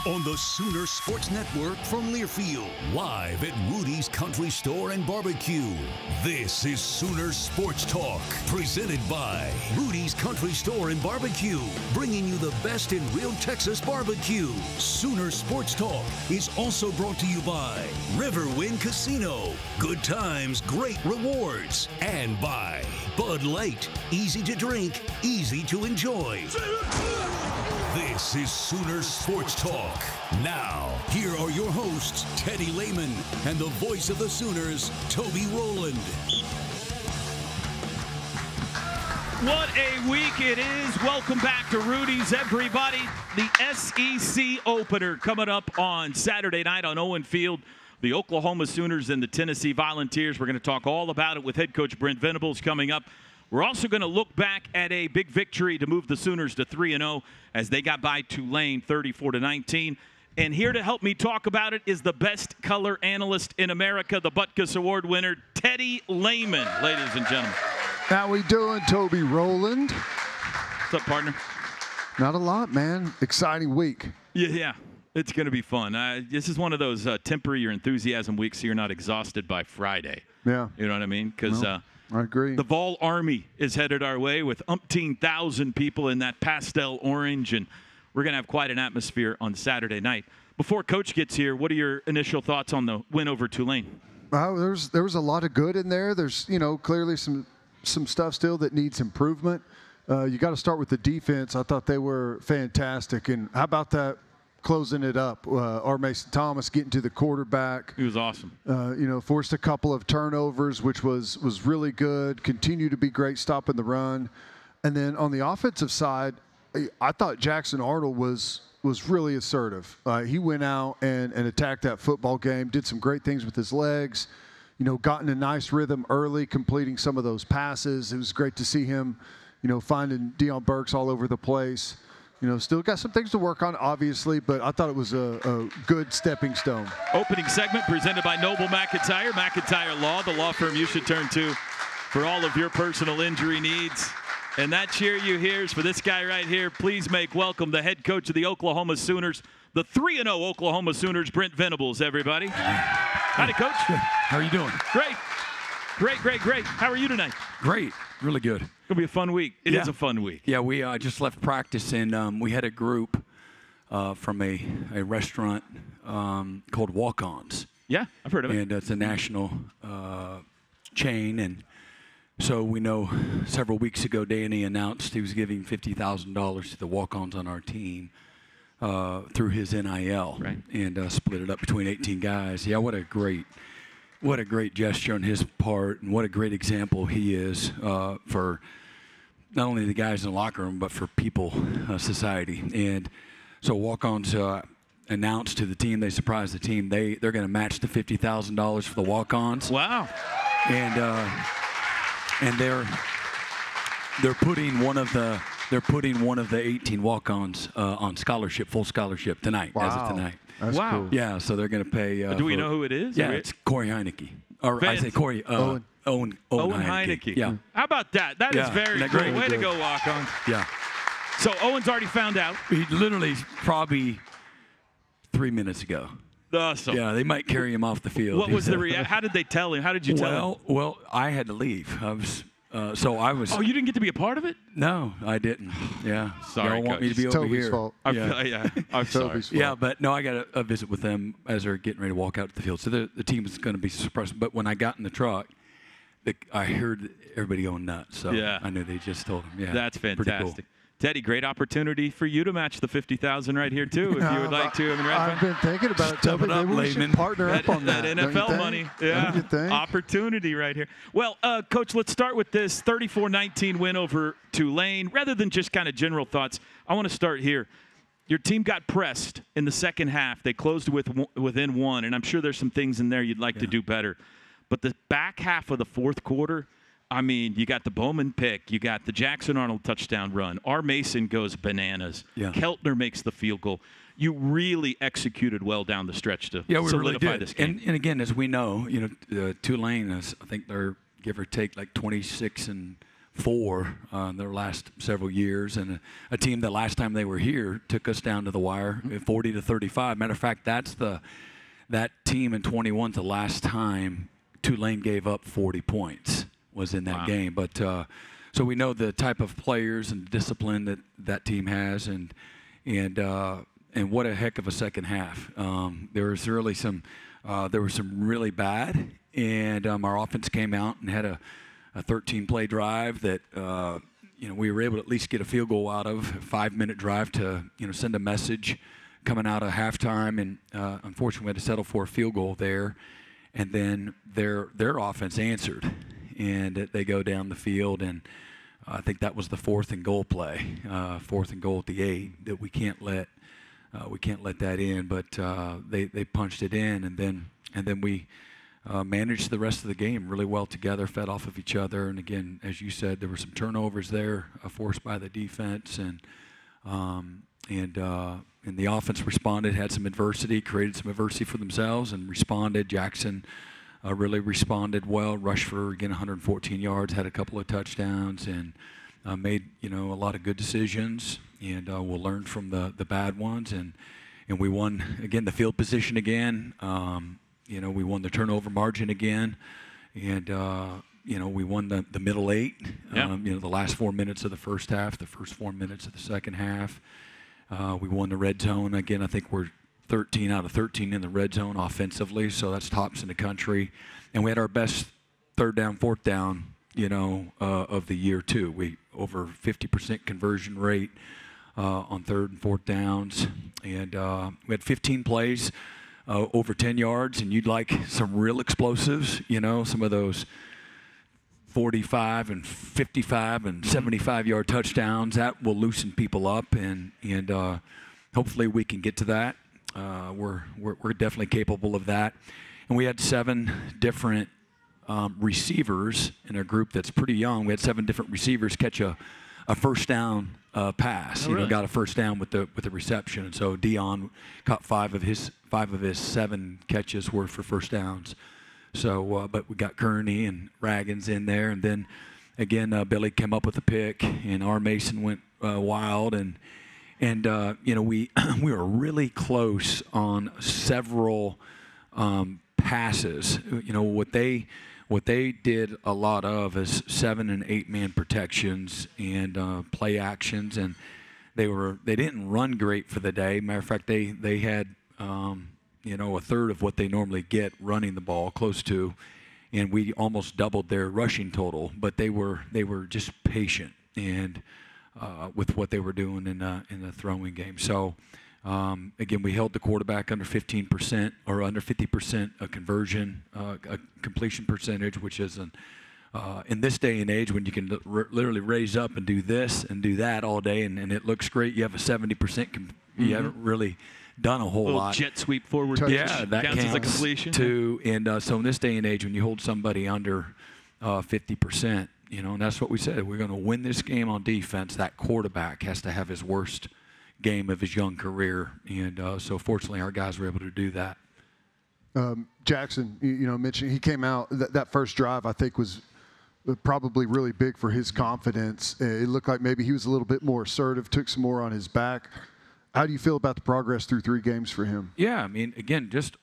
on the Sooner Sports Network from Learfield, live at Rudy's Country Store and Barbecue. This is Sooner Sports Talk, presented by Rudy's Country Store and Barbecue, bringing you the best in real Texas barbecue. Sooner Sports Talk is also brought to you by Riverwind Casino, good times, great rewards, and by Bud Light, easy to drink, easy to enjoy. This is Sooner Sports Talk. Now, here are your hosts, Teddy Lehman, and the voice of the Sooners, Toby Rowland. What a week it is. Welcome back to Rudy's, everybody. The SEC opener coming up on Saturday night on Owen Field. The Oklahoma Sooners and the Tennessee Volunteers. We're going to talk all about it with head coach Brent Venables coming up. We're also going to look back at a big victory to move the Sooners to 3-0 as they got by Tulane 34-19. And here to help me talk about it is the best color analyst in America, the Butkus Award winner, Teddy Lehman, ladies and gentlemen. How we doing, Toby Rowland? What's up, partner? Not a lot, man. Exciting week. Yeah. It's going to be fun. This is one of those temper your enthusiasm weeks so you're not exhausted by Friday. Yeah. You know what I mean? Because I agree. The Vol Army is headed our way with umpteen thousand people in that pastel orange, and we're going to have quite an atmosphere on Saturday night. Before Coach gets here, what are your initial thoughts on the win over Tulane? There was a lot of good in there. There's, clearly some stuff still that needs improvement. You got to start with the defense. I thought they were fantastic. And how about that? Closing it up, R. Mason Thomas getting to the quarterback. He was awesome. Forced a couple of turnovers, which was really good. Continued to be great stopping the run. And then on the offensive side, I thought Jackson Arnold was really assertive. He went out and attacked that football game, did some great things with his legs, got in a nice rhythm early, completing some of those passes. It was great to see him, finding Deion Burks all over the place. Still got some things to work on, obviously, but I thought it was a good stepping stone. Opening segment presented by Noble McIntyre, McIntyre Law, the law firm you should turn to for all of your personal injury needs. And that cheer you hear is for this guy right here. Please make welcome the head coach of the Oklahoma Sooners, the 3-0 Oklahoma Sooners, Brent Venables, everybody. Howdy, Coach. Good. How are you doing? Great. How are you tonight? Great. Really good. It's going to be a fun week. It is a fun week. Yeah, we just left practice, and we had a group from a restaurant called Walk-Ons. Yeah, I've heard of it. And it's a national chain. And so we know several weeks ago, Danny announced he was giving $50,000 to the Walk-Ons on our team through his NIL. Right. And split it up between 18 guys. Yeah, what a great gesture on his part, and what a great example he is for not only the guys in the locker room, but for people, society. And so Walk-Ons announced to the team, they surprised the team, they're going to match the $50,000 for the Walk-Ons. Wow. And they're putting one of the 18 Walk-Ons on scholarship, full scholarship tonight, as of tonight. That's cool. Yeah, so they're going to pay. Do we know who it is? Yeah, it's Corey Heineke. Or I say Corey. Owen Heineke. Yeah. How about that? That is very great. Way to go, Walk-On. Yeah. So Owen's already found out. He literally probably 3 minutes ago. Awesome. Yeah, they might carry him off the field. What was the reaction? How did they tell him? How did you tell him? Well, I had to leave. I was. Oh, you didn't get to be a part of it? No, I didn't. Yeah. Sorry, Y'all want me to It's be over Toby's here. fault. I'm sorry. Toby's fault. Yeah, but no, I got a visit with them as they're getting ready to walk out to the field. So the team is going to be surprised. But when I got in the truck, I heard everybody going nuts. So yeah. I knew they just told them. Yeah, that's fantastic. Cool. Teddy, great opportunity for you to match the $50,000 right here too, if you would like to. I've been thinking about it, Toby. Maybe we should partner up on that. That NFL money. Yeah. Don't you think? Opportunity right here. Well, Coach, let's start with this 34-19 win over Tulane. Rather than just kind of general thoughts, I want to start here. Your team got pressed in the second half. They closed within one, and I'm sure there's some things in there you'd like to do better. But the back half of the fourth quarter, I mean, you got the Bowman pick. You got the Jackson Arnold touchdown run. R. Mason goes bananas. Yeah. Keltner makes the field goal. You really executed well down the stretch to solidify this game. And again, as we know, Tulane is, I think they're give or take like 26-4 4 in their last several years, and a team that last time they were here took us down to the wire, 40-35. Matter of fact, that team in 21, the last time Tulane gave up 40 points was in that game. But so we know the type of players and discipline that team has, and what a heck of a second half. There was really some really bad, and our offense came out and had a 13-play drive that we were able to at least get a field goal out of, a 5-minute drive to send a message coming out of halftime, and unfortunately we had to settle for a field goal there, and then their offense answered, and they go down the field, and I think that was the 4th and goal play, 4th and goal at the 8, that we can't let that in, but they punched it in, and then we managed the rest of the game really well together, fed off of each other, and again, as you said, there were some turnovers there forced by the defense, and the offense responded, had some adversity, created some adversity for themselves, and responded. Jackson really responded well, rushed for, again, 114 yards, had a couple of touchdowns, and made a lot of good decisions, and we'll learn from the bad ones, and we won, again, the field position again. We won the turnover margin again, and we won the middle 8. The last 4 minutes of the first half, the first 4 minutes of the second half. We won the red zone again. I think we're 13 out of 13 in the red zone offensively, so that's tops in the country. And we had our best 3rd down, 4th down, of the year too. We over 50% conversion rate on 3rd and 4th downs, and we had 15 plays. Over 10 yards, and you'd like some real explosives, some of those 45 and 55 and 75-yard touchdowns. That will loosen people up, and hopefully we can get to that. We're definitely capable of that. And we had 7 different receivers in a group that's pretty young. We had 7 different receivers catch a first down pass. Really? Got a first down with the reception. And so Dion caught 5 of his 7 catches were for first downs. So, but we got Kearney and Raggins in there, and then again Billy came up with a pick, and R. Mason went wild, and we were really close on several passes. What they did a lot of is 7- and 8-man protections and play actions, and they didn't run great for the day. Matter of fact, they had a third of what they normally get running the ball, close to, and we almost doubled their rushing total. But they were just patient and with what they were doing in the throwing game. So. Again, we held the quarterback under 15% or under 50% a conversion, a completion percentage, which is in this day and age when you can literally raise up and do this and do that all day, and it looks great. You have a 70%. You haven't really done a whole lot. Jet sweep forward. Yeah, that counts as a completion too. And so in this day and age, when you hold somebody under 50%, and that's what we said. We're going to win this game on defense. That quarterback has to have his worst game of his young career, and so fortunately our guys were able to do that. Jackson, mentioned he came out, that first drive I think was probably really big for his confidence. It looked like maybe he was a little bit more assertive, took some more on his back. How do you feel about the progress through 3 games for him? Yeah, I mean, again, just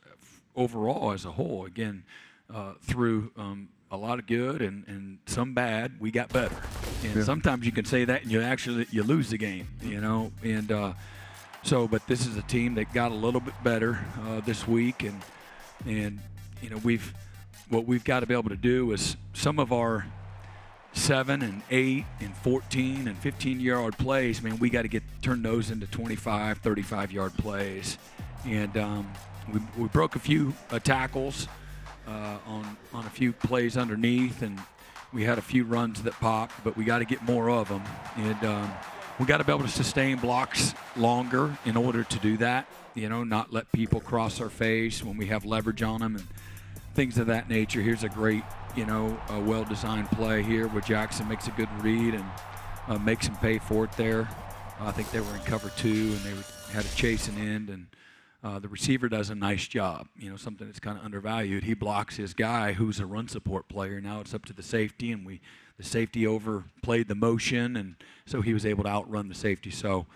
overall as a whole, again, through a lot of good and some bad, we got better. And sometimes you can say that and you lose the game, and but this is a team that got a little bit better this week, and what we've got to be able to do is some of our 7 and 8 and 14 and 15-yard plays, man, we got to turn those into 25, 35-yard plays. And we broke a few tackles on a few plays underneath, and we had a few runs that popped, but we got to get more of them. And we got to be able to sustain blocks longer in order to do that, not let people cross our face when we have leverage on them and things of that nature. Here's a great, a well-designed play here where Jackson makes a good read and makes him pay for it there. I think they were in cover 2, and they had a chasing end, and the receiver does a nice job, something that's kind of undervalued. He blocks his guy who's a run support player. Now it's up to the safety, and the safety overplayed the motion, and so he was able to outrun the safety. So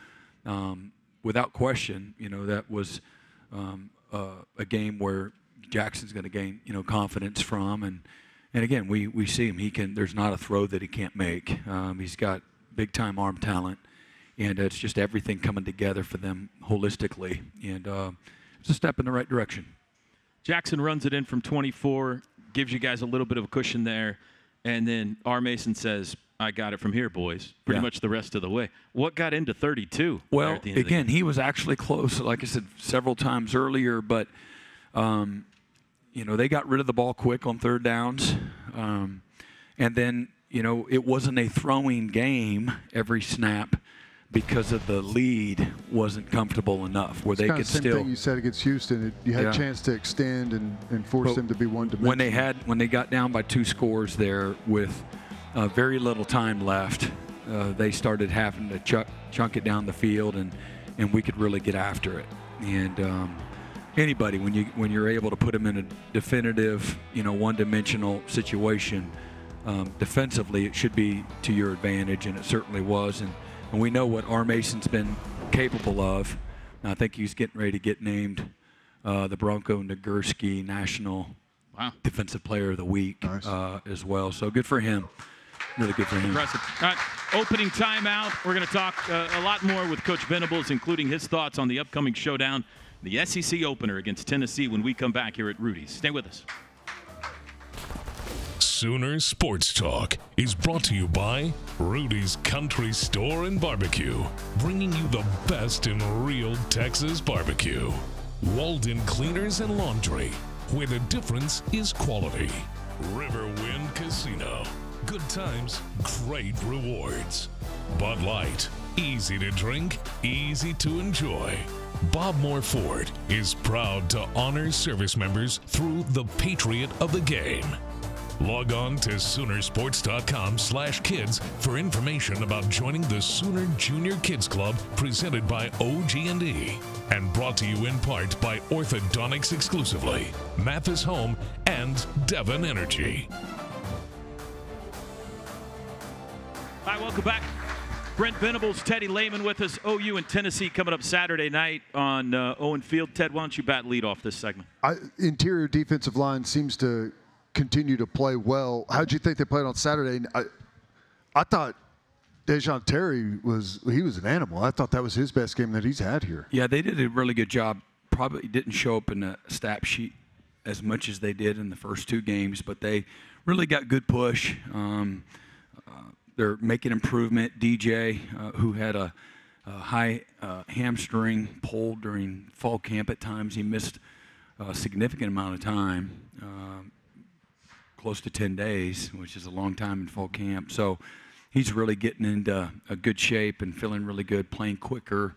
without question, that was a game where Jackson's going to gain, confidence from. And again, we see him. There's not a throw that he can't make. He's got big-time arm talent. And it's just everything coming together for them holistically. And it's a step in the right direction. Jackson runs it in from 24, gives you guys a little bit of a cushion there. And then R. Mason says, I got it from here, boys, pretty much the rest of the way. What got into 32? Well, again, he was actually close, like I said, several times earlier. But, they got rid of the ball quick on third downs. And then, it wasn't a throwing game every snap, because of the lead wasn't comfortable enough where they could still. Same thing you said against Houston. You had a chance to extend and force them to be one-dimensional. When they got down by 2 scores there with very little time left, they started having to chunk it down the field, and we could really get after it. And anybody, when you're able to put them in a definitive, one-dimensional situation, defensively, it should be to your advantage, and it certainly was. And we know what R. Mason's been capable of. And I think he's getting ready to get named the Bronco Nagurski National Defensive Player of the Week as well. So good for him. Really good for him. Impressive. All right, opening timeout. We're going to talk a lot more with Coach Venables, including his thoughts on the upcoming showdown, the SEC opener against Tennessee, when we come back here at Rudy's. Stay with us. Sooner Sports Talk is brought to you by Rudy's Country Store and Barbecue, bringing you the best in real Texas barbecue. Walden Cleaners and Laundry, where the difference is quality. Riverwind Casino, good times, great rewards. Bud Light, easy to drink, easy to enjoy. Bob Moore Ford is proud to honor service members through the Patriot of the Game. Log on to Soonersports.com/kids for information about joining the Sooner Junior Kids Club, presented by OG&E and brought to you in part by Orthodontics exclusively, Mathis Home, and Devon Energy. Hi, welcome back. Brent Venables, Teddy Lehman with us. OU and Tennessee coming up Saturday night on Owen Field. Ted, why don't you bat lead off this segment? Interior defensive line seems to continue to play well. How'd you think they played on Saturday? I thought Dejon Terry was an animal. I thought that was his best game that he's had here. Yeah, they did a really good job. Probably didn't show up in the stat sheet as much as they did in the first 2 games, but they really got good push. They're making improvement. DJ, who had a high hamstring pull during fall camp at times, he missed a significant amount of time. Close to 10 days, which is a long time in fall camp. So he's really getting into a good shape and feeling really good, playing quicker,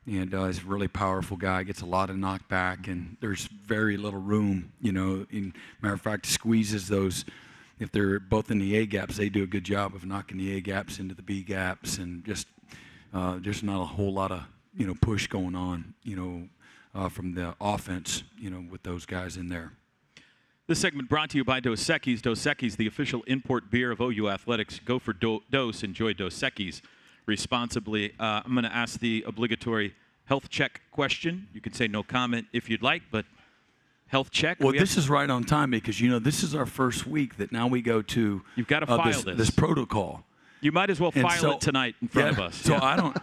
and he's a really powerful guy, gets a lot of knockback, and there's very little room, in matter of fact, squeezes those. If they're both in the A gaps, they do a good job of knocking the A gaps into the B gaps, and just there's not a whole lot of, push going on, from the offense, with those guys in there. This segment brought to you by Dos Equis. Dos Equis, the official import beer of OU Athletics. Go for Dos. Enjoy Dos Equis responsibly. I'm going to ask the obligatory health check question. You can say no comment if you'd like, but health check. Well, this is right on time because, this is our first week that now we go to. You've got to file this protocol. You might as well file it tonight in front of us. So I don't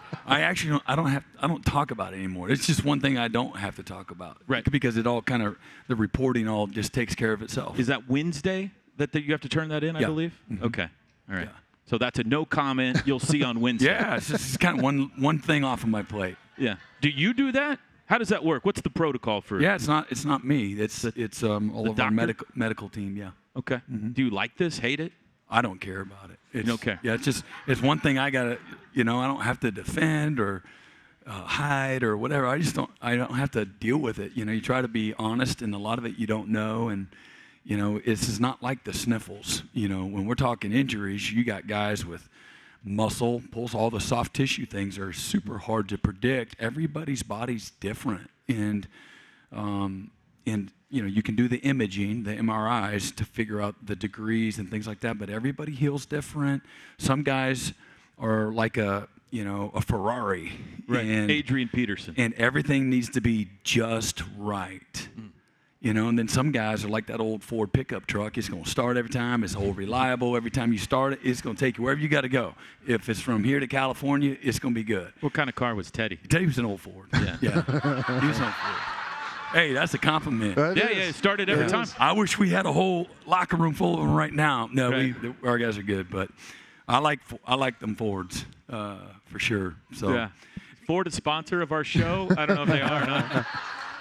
talk about it anymore. It's just one thing I don't have to talk about. Right. Because it all the reporting all just takes care of itself. Is that Wednesday that you have to turn that in, I believe? Mm-hmm. Okay. All right. Yeah. So that's a no comment you'll see on Wednesday. Yeah, it's just kind of one thing off of my plate. Yeah. Do you do that? How does that work? What's the protocol for? Yeah, it's not me. It's all of our medical team. Yeah. Okay. Mm-hmm. Do you like this? Hate it? I don't care about it. You don't care? Yeah, it's one thing I gotta, I don't have to defend or hide or whatever. I don't have to deal with it. You try to be honest, and a lot of it you don't know, and it's not like the sniffles. When we're talking injuries, you got guys with muscle, pulls, all the soft tissue things are super hard to predict. Everybody's body's different, and you can do the imaging, the MRIs, to figure out the degrees and things like that. But everybody heals different. Some guys are like a Ferrari, Right. and Adrian Peterson, and everything needs to be just right. And then some guys are like that old Ford pickup truck. It's going to start every time. It's old reliable. Every time you start it, it's going to take you wherever you got to go. If it's from here to California, it's going to be good. What kind of car was Teddy? Teddy was an old Ford. Yeah. He was an old Ford. Hey, that's a compliment. Yeah, it started every time. I wish we had a whole locker room full of them right now. No, Right. our guys are good, but I like them Fords for sure. So Yeah. Ford a sponsor of our show? I don't know if they are or not.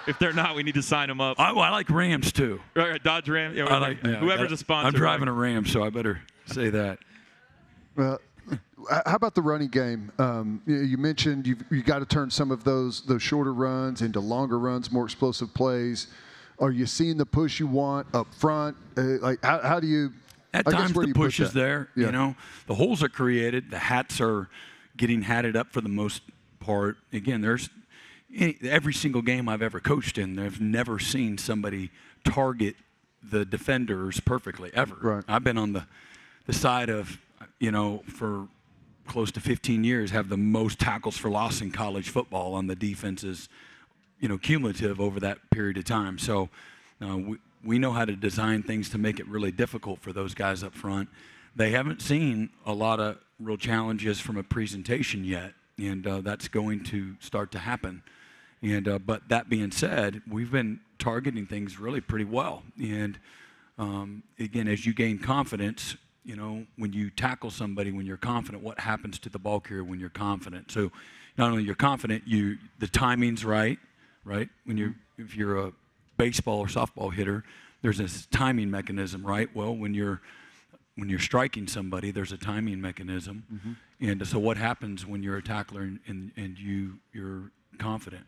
If they're not, we need to sign them up. I like Rams too. Dodge Ram. Yeah, whoever's a sponsor. I'm driving a Ram, so I better say that. Well, how about the running game? You mentioned you got to turn some of those shorter runs into longer runs, more explosive plays. Are you seeing the push you want up front? How do you? At I guess, times where do the you put push is that? there. Yeah. The holes are created. The hats are getting hatted up for the most part. Again, there's every single game I've ever coached in, I've never seen somebody target the defenders perfectly ever. Right. I've been on the side of, for close to 15 years, have the most tackles for loss in college football on the defenses, cumulative over that period of time. So we know how to design things to make it really difficult for those guys up front. They haven't seen a lot of real challenges from a presentation yet, and that's going to start to happen. And but that being said, we've been targeting things really pretty well. And again, as you gain confidence, when you tackle somebody, when you're confident, what happens to the ball carrier when you're confident? So not only you're confident, the timing's right? If you're a baseball or softball hitter, there's this timing mechanism, right? Well, when you're striking somebody, there's a timing mechanism. Mm-hmm. And so what happens when you're a tackler and you're confident?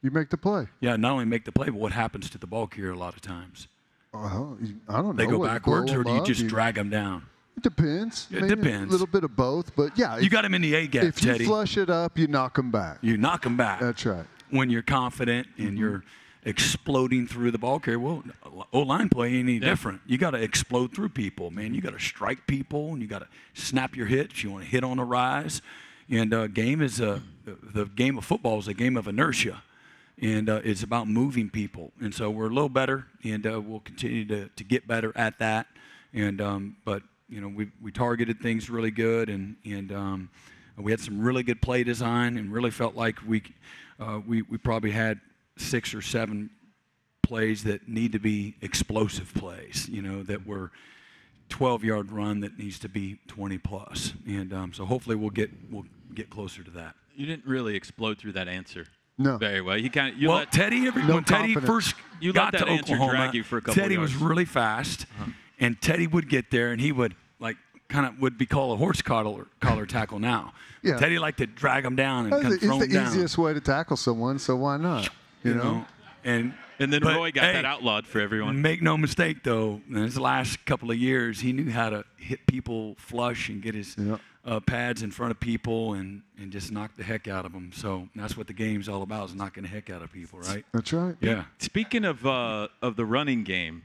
You make the play. Yeah, not only make the play, but what happens to the ball carrier a lot of times? I don't know. They go What, backwards, blow or them do you up? just drag them down? It depends. It Maybe depends. A little bit of both, but yeah. You got him in the A gap, If you Teddy. flush it up, you knock them back. You knock them back. That's right. When you're confident and you're exploding through the ball carrier, well, O-line play ain't any different. You got to explode through people, man. You got to strike people, and you got to snap your hits. You want to hit on a rise. And the game of football is a game of inertia. And it's about moving people. And so we're a little better, and we'll continue to get better at that. And but we targeted things really good, and we had some really good play design, and really felt like we probably had 6 or 7 plays that need to be explosive plays. That were 12-yard run that needs to be 20 plus. And so hopefully we'll get closer to that. You didn't really explode through that answer. No. Very well. When Teddy first got to Oklahoma, drag you for a couple Teddy yards. was really fast, and Teddy would get there, and he would would be called a horse collar tackle now. Yeah. Teddy liked to drag him down and kind of It's throw the him down. easiest way to tackle someone, so why not? You know? And then Roy got that outlawed for everyone. Make no mistake, though, in his last couple of years, he knew how to hit people flush and get his pads in front of people and just knock the heck out of them. So that's what the game's all about, is knocking the heck out of people, right? That's right. Yeah. Speaking of the running game,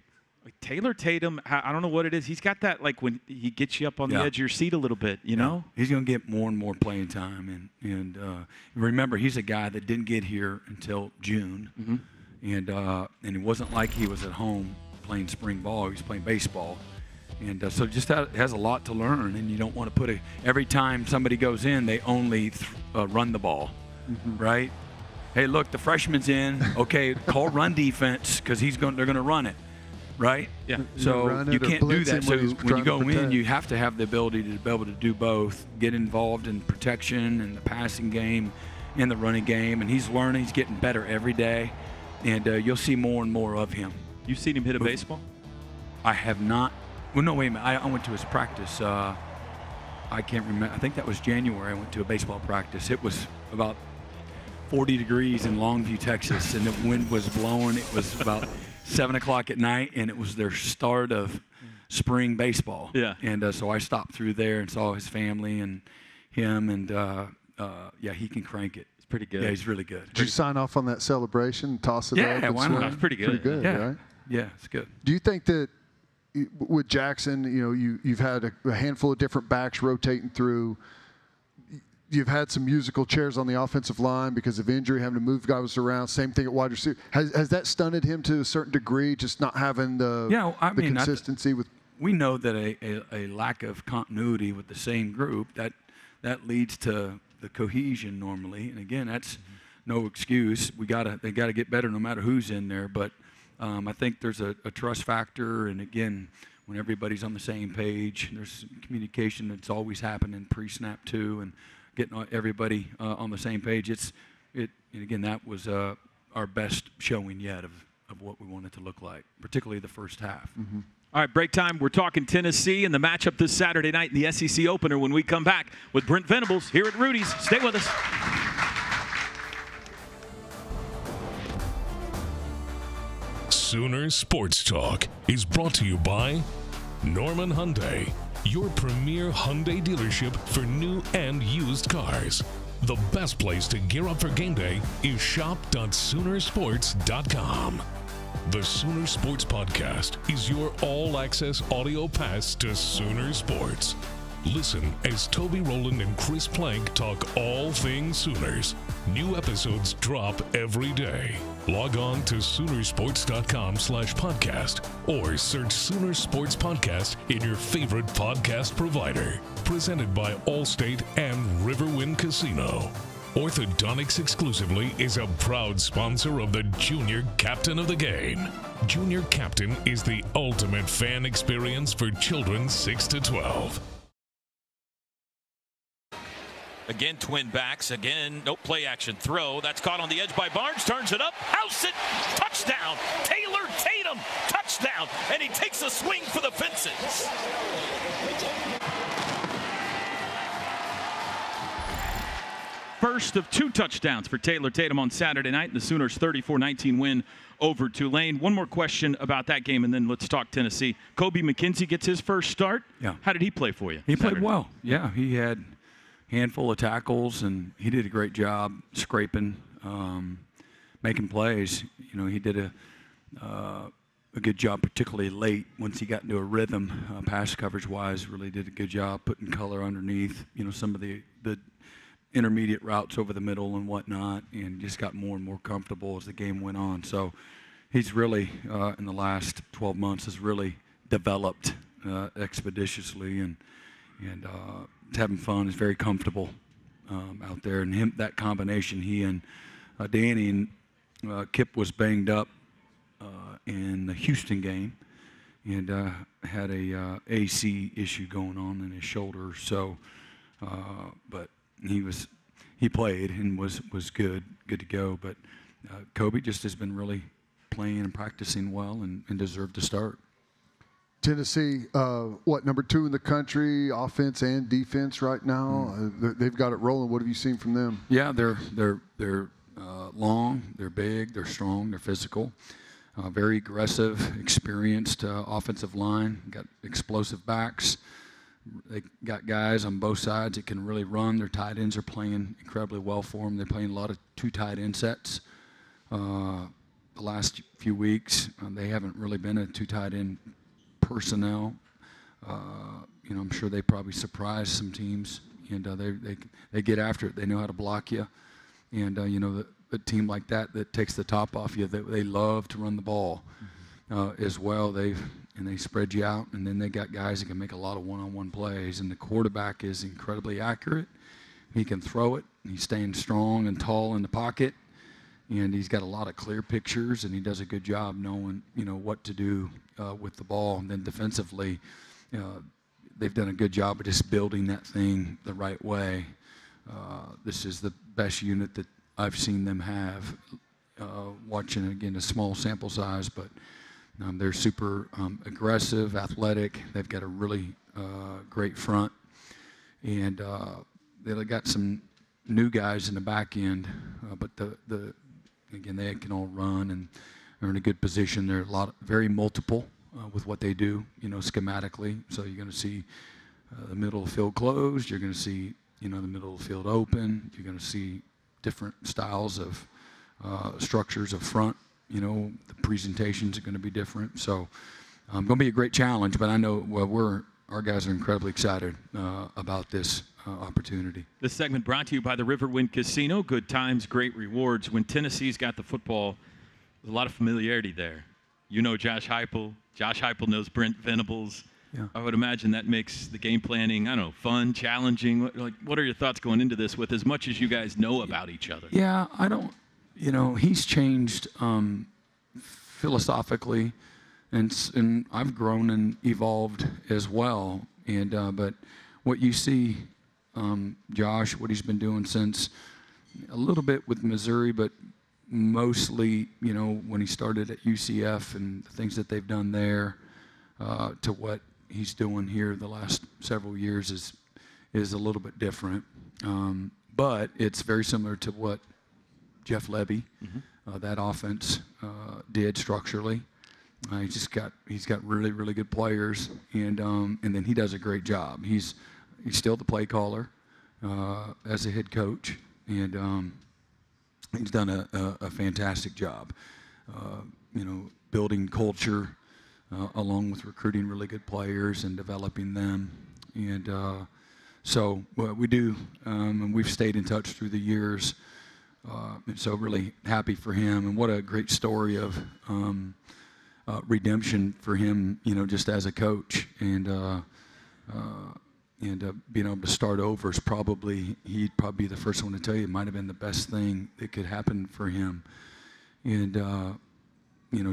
Taylor Tatum, I don't know what it is. He's got that, when he gets you up on the edge of your seat a little bit, you know? He's going to get more and more playing time. And remember, he's a guy that didn't get here until June. Mm-hmm. And it wasn't like he was at home playing spring ball. He was playing baseball. And so just has a lot to learn. And you don't want to put every time somebody goes in, they only run the ball, right? Hey, look, the freshman's in. Okay, call run defense because they're going to run it. Right? Yeah. So you can't do that. So when you go in, you have to have the ability to be able to do both, get involved in protection and the passing game and the running game. And he's learning. He's getting better every day. And you'll see more and more of him. You've seen him hit a baseball? I have not. Well, no, wait a minute. I went to his practice. I can't remember. I think that was January. I went to a baseball practice. It was about 40 degrees in Longview, Texas, and the wind was blowing. It was about 7 o'clock at night, and it was their start of spring baseball. Yeah. And so I stopped through there and saw his family and him, and yeah, he can crank it. It's pretty good. Yeah, he's really good. Did you sign off on that celebration, toss it up? Yeah, and why swing? not? That's pretty good. Pretty good, Yeah. right? Yeah, it's good. Do you think that with Jackson, you've had a handful of different backs rotating through. You've had some musical chairs on the offensive line because of injury, having to move guys around. Same thing at wide receiver. Has that stunted him to a certain degree, just not having the consistency with? We know that a lack of continuity with the same group that leads to the cohesion normally. And again, that's no excuse. They gotta get better no matter who's in there. But I think there's a trust factor, and again, when everybody's on the same page, there's communication that's always happening pre-snap too, and getting everybody on the same page. And again, that was our best showing yet of what we wanted to look like, particularly the first half. Mm-hmm. All right, break time. We're talking Tennessee and the matchup this Saturday night in the SEC opener when we come back with Brent Venables here at Rudy's. Stay with us. Sooner Sports Talk is brought to you by Norman Hyundai, your premier Hyundai dealership for new and used cars. The best place to gear up for game day is shop.soonersports.com. The Sooner Sports Podcast is your all-access audio pass to Sooner Sports. Listen as Toby Rowland and Chris Plank talk all things Sooners. New episodes drop every day. Log on to Soonersports.com/podcast or search Sooner Sports Podcast in your favorite podcast provider. Presented by Allstate and Riverwind Casino. Orthodontics Exclusively is a proud sponsor of the Junior Captain of the Game. Junior Captain is the ultimate fan experience for children 6 to 12. Again, twin backs. Again, no play action throw. That's caught on the edge by Barnes. Turns it up. House it. Touchdown. Taylor Tatum. Touchdown. And he takes a swing for the fences. First of 2 touchdowns for Taylor Tatum on Saturday night. The Sooners 34-19 win over Tulane. One more question about that game, and then let's talk Tennessee. Kobe McKenzie gets his first start. Yeah. How did he play for you? He played well. Yeah, he had handful of tackles, and he did a great job scraping, making plays. He did a good job, particularly late once he got into a rhythm, pass coverage-wise. Really did a good job putting color underneath. Some of the intermediate routes over the middle and whatnot, and just got more and more comfortable as the game went on. So he's really, in the last 12 months, has really developed expeditiously, and he's having fun. He's very comfortable out there. And that combination, he and Danny, and Kip was banged up in the Houston game and had a AC issue going on in his shoulder. So, but he played and was good to go. But Kobe just has been really playing and practicing well and deserved to start. Tennessee, number 2 in the country, offense and defense right now. They've got it rolling. What have you seen from them? Yeah, they're long, they're big, they're strong, they're physical, very aggressive, experienced offensive line. Got explosive backs. They got guys on both sides that can really run. Their tight ends are playing incredibly well for them. They're playing a lot of 2 tight end sets. The last few weeks, they haven't really been a 2 tight end personnel. I'm sure they probably surprised some teams, and they get after it. They know how to block you, and the team like that takes the top off you. They love to run the ball as well. They spread you out, and then they got guys that can make a lot of one-on-one plays. And the quarterback is incredibly accurate. He can throw it. He's staying strong and tall in the pocket, and he's got a lot of clear pictures, and he does a good job knowing what to do with the ball. And then defensively, they've done a good job of just building that thing the right way. This is the best unit that I've seen them have. Watching, again, a small sample size, but they're super aggressive, athletic. They've got a really great front, and they've got some new guys in the back end. But again, they can all run and are in a good position. They're very multiple with what they do, schematically. So you're going to see the middle of the field closed. You're going to see, the middle of the field open. You're going to see different styles of structures up front. The presentations are going to be different. So going to be a great challenge, but I know our guys are incredibly excited about this opportunity. This segment brought to you by the Riverwind Casino. Good times, great rewards. When Tennessee's got the football, there's a lot of familiarity there. You know Josh Heupel. Josh Heupel knows Brent Venables. Yeah. I would imagine that makes the game planning, fun, challenging. What are your thoughts going into this with as much as you guys know about each other? Yeah, he's changed philosophically, and I've grown and evolved as well. And but what you see, Josh, what he's been doing since a little bit with Missouri, but mostly, when he started at UCF and the things that they've done there, to what he's doing here the last several years is a little bit different. But it's very similar to what Jeff Levy, that offense, did structurally. He's got really, really good players, and then he does a great job. He's still the play caller as a head coach, and he's done a fantastic job, building culture along with recruiting really good players and developing them. And so what we do, and we've stayed in touch through the years, and so really happy for him. And what a great story of redemption for him, just as a coach. And being able to start over is he'd probably be the first one to tell you it might have been the best thing that could happen for him. And,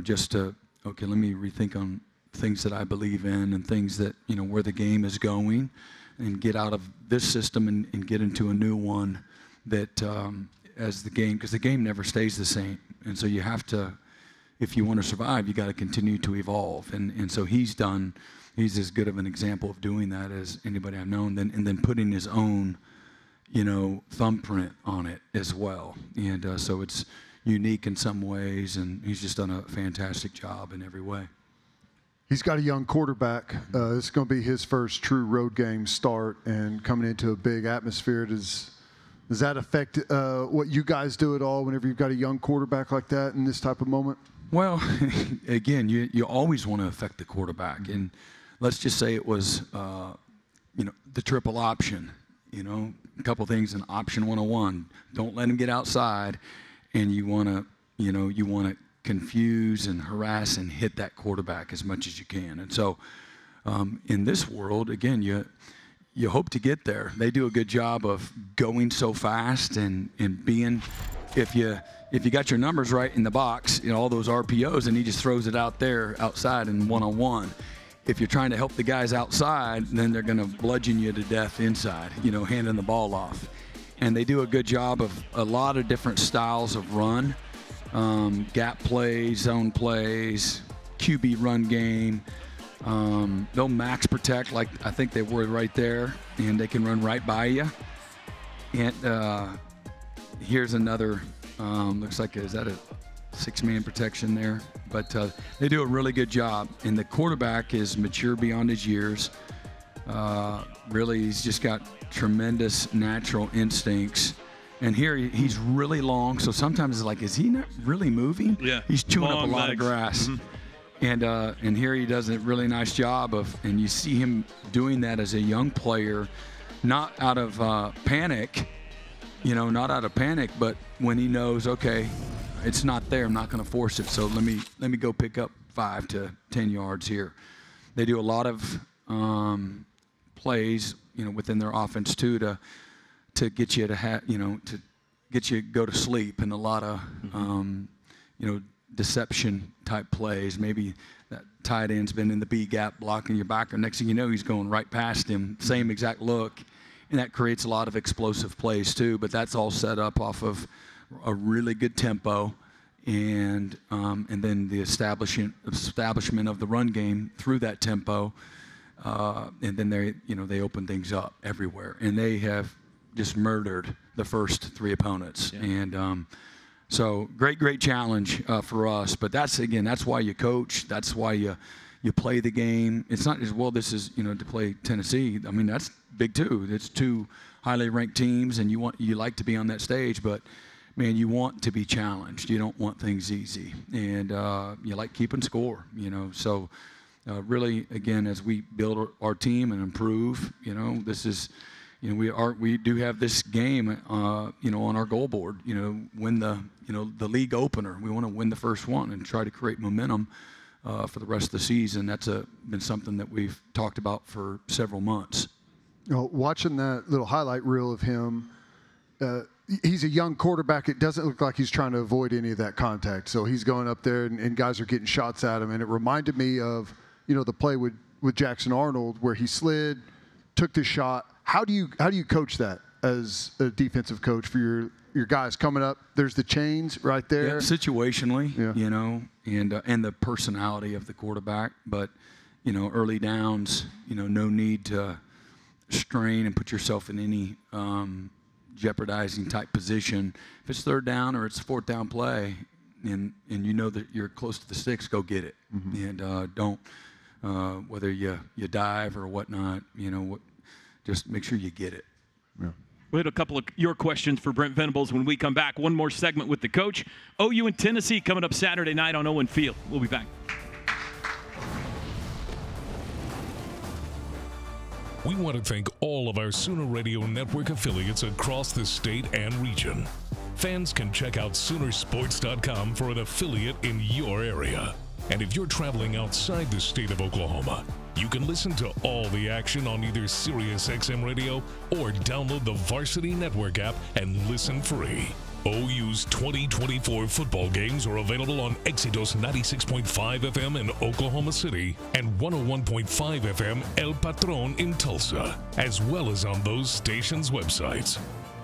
just to, let me rethink on things that I believe in and things that, where the game is going, and get out of this system and get into a new one that as the game, because the game never stays the same. And so you have to, if you want to survive, you got to continue to evolve. And so he's as good of an example of doing that as anybody I've known, and then putting his own, thumbprint on it as well. And so it's unique in some ways, and he's just done a fantastic job in every way. He's got a young quarterback. It's going to be his first true road game start, and coming into a big atmosphere. Does that affect what you guys do at all whenever you've got a young quarterback like that in this type of moment? Well, again, you always want to affect the quarterback. And let's just say it was, the triple option, a couple things in option 101. Don't let him get outside, and you want to confuse and harass and hit that quarterback as much as you can. And so in this world, again, you hope to get there. They do a good job of going so fast and being, if you got your numbers right in the box, all those RPOs, and he just throws it out there outside in one-on-one. If you're trying to help the guys outside, then they're going to bludgeon you to death inside, handing the ball off. And they do a good job of a lot of different styles of run, gap plays, zone plays, QB run game. They'll max protect like I think they were right there, and they can run right by you. And here's another, looks like, is that a 6-man protection there? But they do a really good job, and the quarterback is mature beyond his years. Really, he's just got tremendous natural instincts. And here he's really long, so sometimes it's like, is he not really moving? Yeah. He's chewing long up a lot legs. of grass. Mm-hmm. And here he does a really nice job and you see him doing that as a young player, not out of panic, but when he knows, okay, it's not there, I'm not going to force it, so let me go pick up 5 to 10 yards here. They do a lot of plays, within their offense too, to get you to get you to go to sleep, and a lot of deception type plays. Maybe that tight end's been in the B gap blocking your back, and next thing you know, he's going right past him, same exact look, and that creates a lot of explosive plays too. But that's all set up off of a really good tempo, and then the establishment of the run game through that tempo, and then they open things up everywhere, and they have just murdered the first 3 opponents. Yeah. And so great challenge for us. But that's why you coach. That's why you you play the game. It's not just, well, this is, to play Tennessee. I mean, that's big too. It's two highly ranked teams, and you like to be on that stage, but man, you want to be challenged. You don't want things easy, and you like keeping score. So really, again, as we build our team and improve, this is, we do have this game, on our goal board. Win the league opener. We want to win the first one and try to create momentum for the rest of the season. That's been something that we've talked about for several months. Watching that little highlight reel of him, he's a young quarterback. It doesn't look like he's trying to avoid any of that contact. So he's going up there, and guys are getting shots at him. And it reminded me of, the play with Jackson Arnold where he slid, took the shot. How do you coach that as a defensive coach for your guys coming up? There's the chains right there. Yeah, situationally, and the personality of the quarterback. But, early downs, no need to strain and put yourself in any jeopardizing type position. If it's third down or it's fourth down play, and you know that you're close to the sticks, go get it. Mm-hmm. And don't whether you dive or whatnot, just make sure you get it. Yeah. We had a couple of your questions for Brent Venables when we come back. One more segment with the coach. OU and Tennessee coming up Saturday night on Owen Field. We'll be back. We want to thank all of our Sooner Radio Network affiliates across the state and region. Fans can check out Soonersports.com for an affiliate in your area. And if you're traveling outside the state of Oklahoma, you can listen to all the action on either SiriusXM Radio or download the Varsity Network app and listen free. OU's 2024 football games are available on Exodus 96.5 FM in Oklahoma City and 101.5 FM El Patron in Tulsa, as well as on those stations' websites.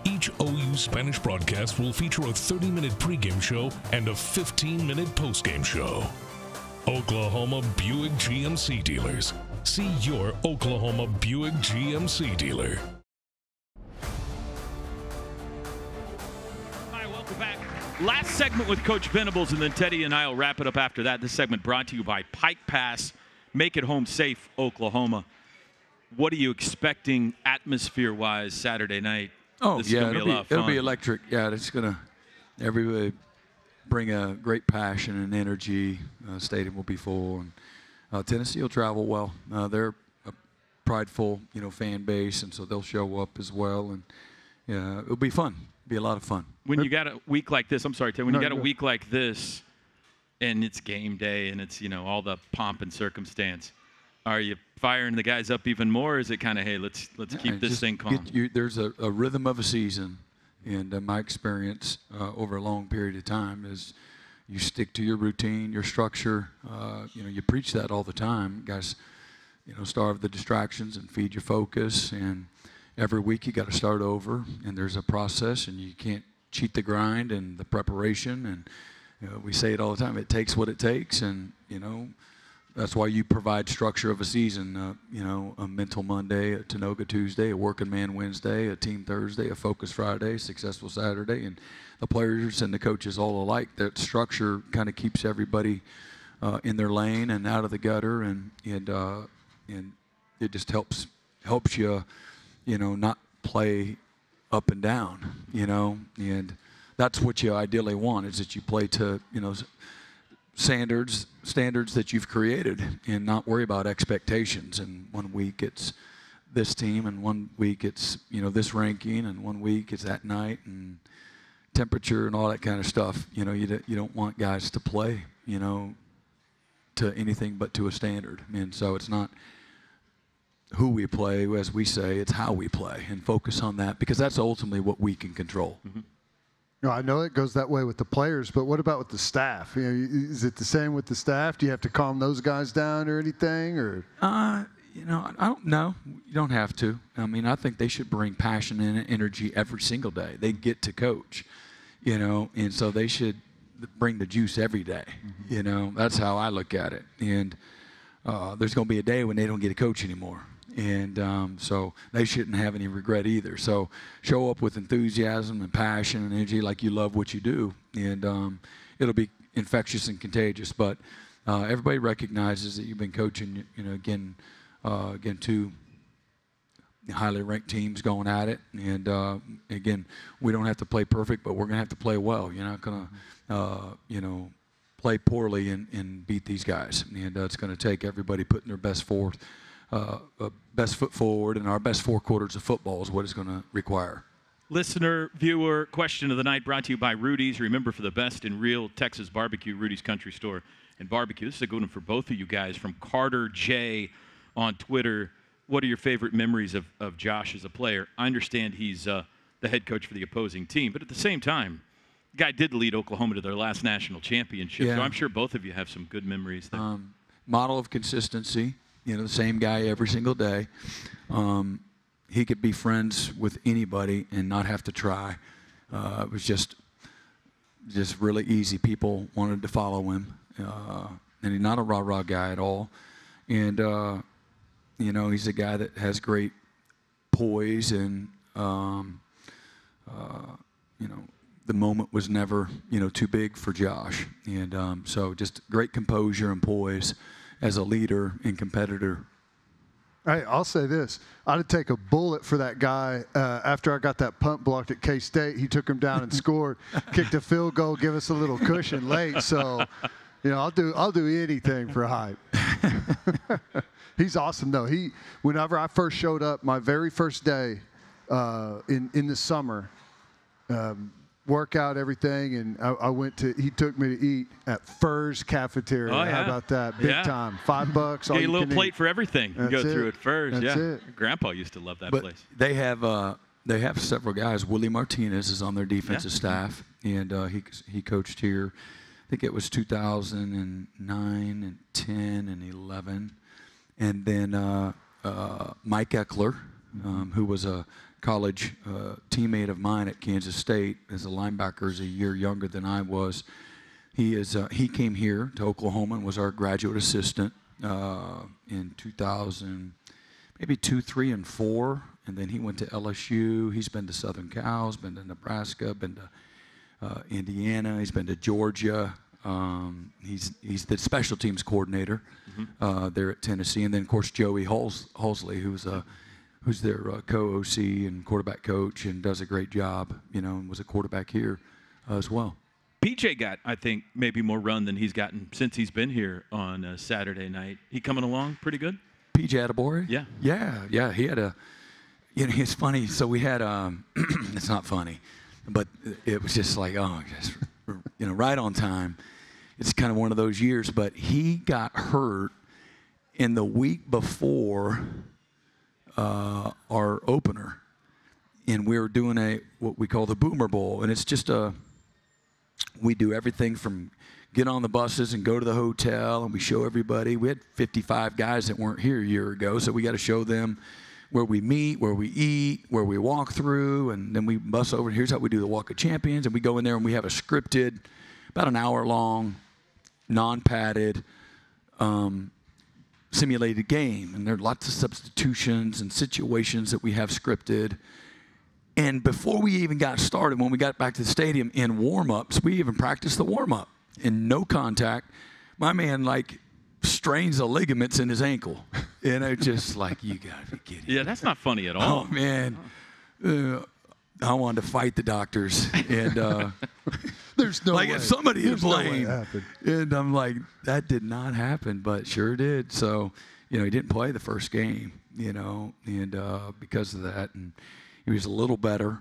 Each OU Spanish broadcast will feature a 30-minute pregame show and a 15-minute postgame show. Oklahoma Buick GMC dealers. See your Oklahoma Buick GMC dealer. Hi, welcome back. Last segment with Coach Venables, and then Teddy and I will wrap it up after that. This segment brought to you by Pike Pass. Make it home safe, Oklahoma. What are you expecting atmosphere-wise Saturday night? Oh, this yeah, is gonna be a lot of it'll fun. be electric. Yeah, it's going to everybody bring a great passion and energy. Stadium will be full, and Tennessee will travel well. They're a prideful, fan base, and so they'll show up as well. And it'll be fun. It'll be a lot of fun. When you got a week like this, I'm sorry, Ted, when you got a week like this, and it's game day, and it's all the pomp and circumstance, are you firing the guys up even more? Or is it kind of, hey, let's keep this thing calm? There's a rhythm of a season. And my experience over a long period of time is you stick to your routine, your structure. You preach that all the time. Guys, starve the distractions and feed your focus. And every week you got to start over. And there's a process, and you can't cheat the grind and the preparation. And we say it all the time. It takes what it takes. And, that's why you provide structure of a season, a mental Monday, a Tanoga Tuesday, a working man Wednesday, a team Thursday, a focus Friday, successful Saturday, and the players and the coaches all alike. That structure kind of keeps everybody in their lane and out of the gutter, and it just helps you, not play up and down, and that's what you ideally want, is that you play to, standards that you've created, and not worry about expectations. And 1 week it's this team, and 1 week it's this ranking, and 1 week it's that night, and temperature and all that kind of stuff. You don't want guys to play to anything but to a standard. And so it's not who we play, as we say, it's how we play, and focus on that, because that's ultimately what we can control. Mm-hmm. No, I know it goes that way with the players, but what about with the staff? Is it the same with the staff? Do you have to calm those guys down or anything? Or I don't know. You don't have to. I mean, I think they should bring passion and energy every single day. They get to coach, and so they should bring the juice every day. Mm-hmm. That's how I look at it. And there's going to be a day when they don't get to coach anymore. And so they shouldn't have any regret either. So show up with enthusiasm and passion and energy like you love what you do, and it'll be infectious and contagious. But everybody recognizes that you've been coaching, again, 2 highly ranked teams going at it. And, again, we don't have to play perfect, but we're going to have to play well. You're not going to, play poorly and beat these guys. And it's going to take everybody putting their best foot forward, and our best 4 quarters of football is what it's going to require. Listener, viewer, question of the night brought to you by Rudy's. Remember, for the best in real Texas barbecue, Rudy's Country Store and Barbecue. This is a good one for both of you guys. From Carter J on Twitter, what are your favorite memories of Josh as a player? I understand he's the head coach for the opposing team, but at the same time, the guy did lead Oklahoma to their last national championship, so I'm sure both of you have some good memories there. Model of consistency, the same guy every single day. He could be friends with anybody and not have to try. It was just really easy. People wanted to follow him, and he's not a rah-rah guy at all. And, he's a guy that has great poise, and, the moment was never, too big for Josh. And so just great composure and poise as a leader and competitor. Hey, I'll say this. I'd take a bullet for that guy after I got that punt blocked at K-State. He took him down and scored, kicked a field goal, give us a little cushion late. So, I'll do anything for hype. He's awesome, though. Whenever I first showed up, my very first day in the summer, workout, everything, and he took me to eat at Furr's Cafeteria. Oh, yeah. How about that? Big time. $5. Get a little plate for everything. You go through at Furr's. That's it. Grandpa used to love that but place. They have several guys. Willie Martinez is on their defensive staff, and he coached here. I think it was 2009 and 10 and 11. And then Mike Eckler, who was a college teammate of mine at Kansas State as a linebacker, is a year younger than I was. He came here to Oklahoma and was our graduate assistant in 2000, maybe 2, 3, and 4, and then he went to LSU. He's been to Southern Cal, been to Nebraska, been to Indiana. He's been to Georgia. He's the special teams coordinator there at Tennessee, and then of course Joey Halsley, who's their co-OC and quarterback coach, and does a great job, and was a quarterback here as well. PJ got, I think, maybe more run than he's gotten since he's been here on Saturday night. He coming along pretty good? PJ Adebawore? Yeah. Yeah. He had it's funny. So we had, it's not funny, but it was just like, right on time. It's kind of one of those years, but he got hurt in the week before our opener, and we were doing what we call the Boomer Bowl, and it's just we do everything from get on the buses and go to the hotel, and we show everybody. We had 55 guys that weren't here a year ago, so we got to show them where we meet, where we eat, where we walk through, and then we bus over. Here's how we do the Walk of Champions, and we go in there and we have a scripted, about an hour-long, non-padded, simulated game, and there are lots of substitutions and situations that we have scripted. And before we even got started, when we got back to the stadium in warm-ups, we even practiced the warm-up in no contact. My man strains the ligaments in his ankle, and it's just like, you gotta be kidding. Yeah, that's not funny at all. Oh man, I wanted to fight the doctors, and there's no way. if somebody is blamed, and I'm like, that did not happen, but sure did. So he didn't play the first game, and because of that, and he was a little better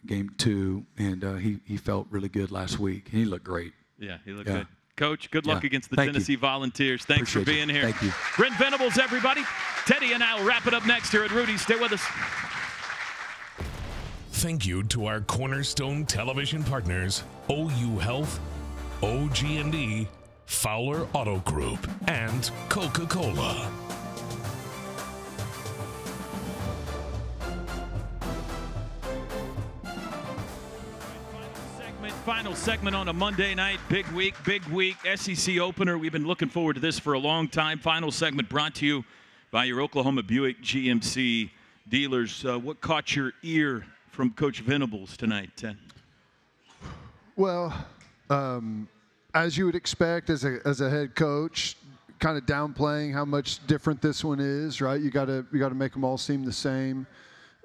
game 2, and he felt really good last week, and he looked great. Yeah, he looked good. Coach, good luck against the Tennessee Volunteers. Thanks for being here. Thank you. Brent Venables, everybody. Teddy and I will wrap it up next here at Rudy's. Stay with us. Thank you to our Cornerstone Television partners, OU Health, OG&E, Fowler Auto Group, and Coca-Cola. Final segment on a Monday night. Big week, SEC opener. We've been looking forward to this for a long time. Final segment brought to you by your Oklahoma Buick GMC dealers. What caught your ear from Coach Venables tonight, Ted? Well, as you would expect as a head coach, kind of downplaying how much different this one is, right? You got to make them all seem the same.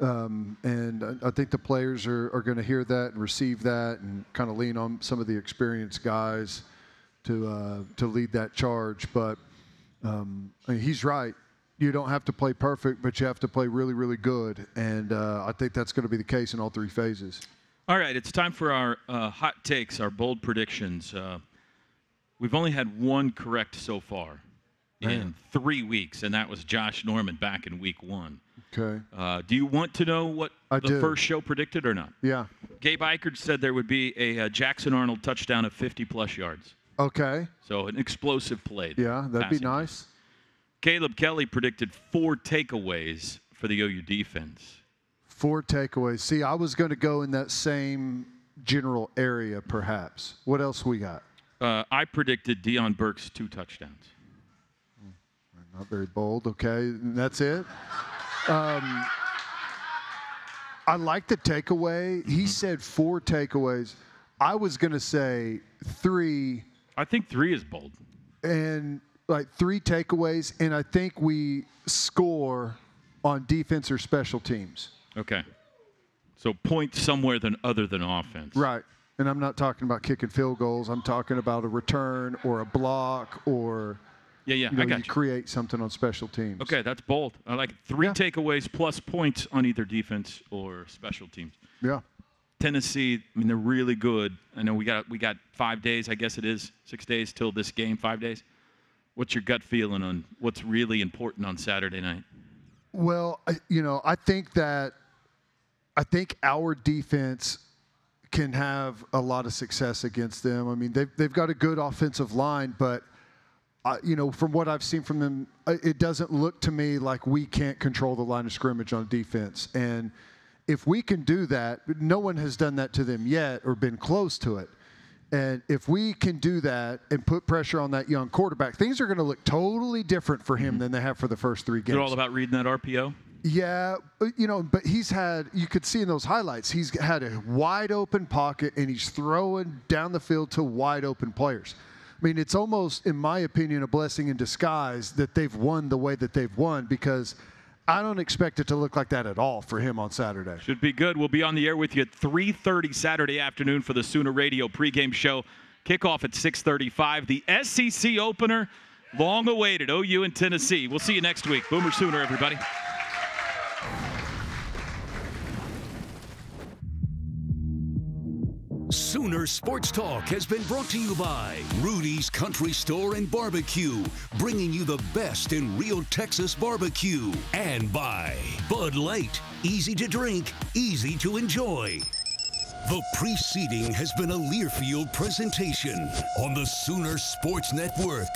And I think the players are going to hear that and receive that and kind of lean on some of the experienced guys to lead that charge. But I mean, he's right. You don't have to play perfect, but you have to play really, really good. And I think that's going to be the case in all three phases. All right, it's time for our hot takes, our bold predictions. We've only had one correct so far in 3 weeks, and that was Josh Norman back in week 1. Okay. Do you want to know what first show predicted or not? Yeah. Gabe Eichert said there would be a Jackson Arnold touchdown of 50-plus yards. Okay. So an explosive play. Yeah, that'd be nice. Caleb Kelly predicted 4 takeaways for the OU defense. 4 takeaways. See, I was going to go in that same general area, perhaps. What else we got? I predicted Deion Burks 2 touchdowns. Not very bold. Okay, that's it. I like the takeaway. He said 4 takeaways. I was going to say 3. I think 3 is bold. And like 3 takeaways, and I think we score on defense or special teams. Okay. So point somewhere other than offense. Right. And I'm not talking about kicking field goals. I'm talking about a return or a block or I got you. Create something on special teams. Okay, that's bold. I like it. 3 takeaways plus points on either defense or special teams. Yeah. Tennessee, I mean, they're really good. I know we got 5 days, I guess it is, 6 days till this game, 5 days. What's your gut feeling on what's really important on Saturday night? Well, I think our defense can have a lot of success against them. I mean, they've got a good offensive line, but from what I've seen from them, it doesn't look to me like we can't control the line of scrimmage on defense. And if we can do that, no one has done that to them yet or been close to it. And if we can do that and put pressure on that young quarterback, things are going to look totally different for him than they have for the first 3 games. Is it all about reading that RPO? Yeah, but you could see in those highlights, he's had a wide open pocket and he's throwing down the field to wide open players. I mean, it's almost, in my opinion, a blessing in disguise that they've won the way that they've won, because I don't expect it to look like that at all for him on Saturday. Should be good. We'll be on the air with you at 3:30 Saturday afternoon for the Sooner Radio pregame show. Kickoff at 6:35. The SEC opener, long awaited, OU and Tennessee. We'll see you next week. Boomer Sooner, everybody. Sooner Sports Talk has been brought to you by Rudy's Country Store and Barbecue, bringing you the best in real Texas barbecue. And by Bud Light, easy to drink, easy to enjoy. The preceding has been a Learfield presentation on the Sooner Sports Network.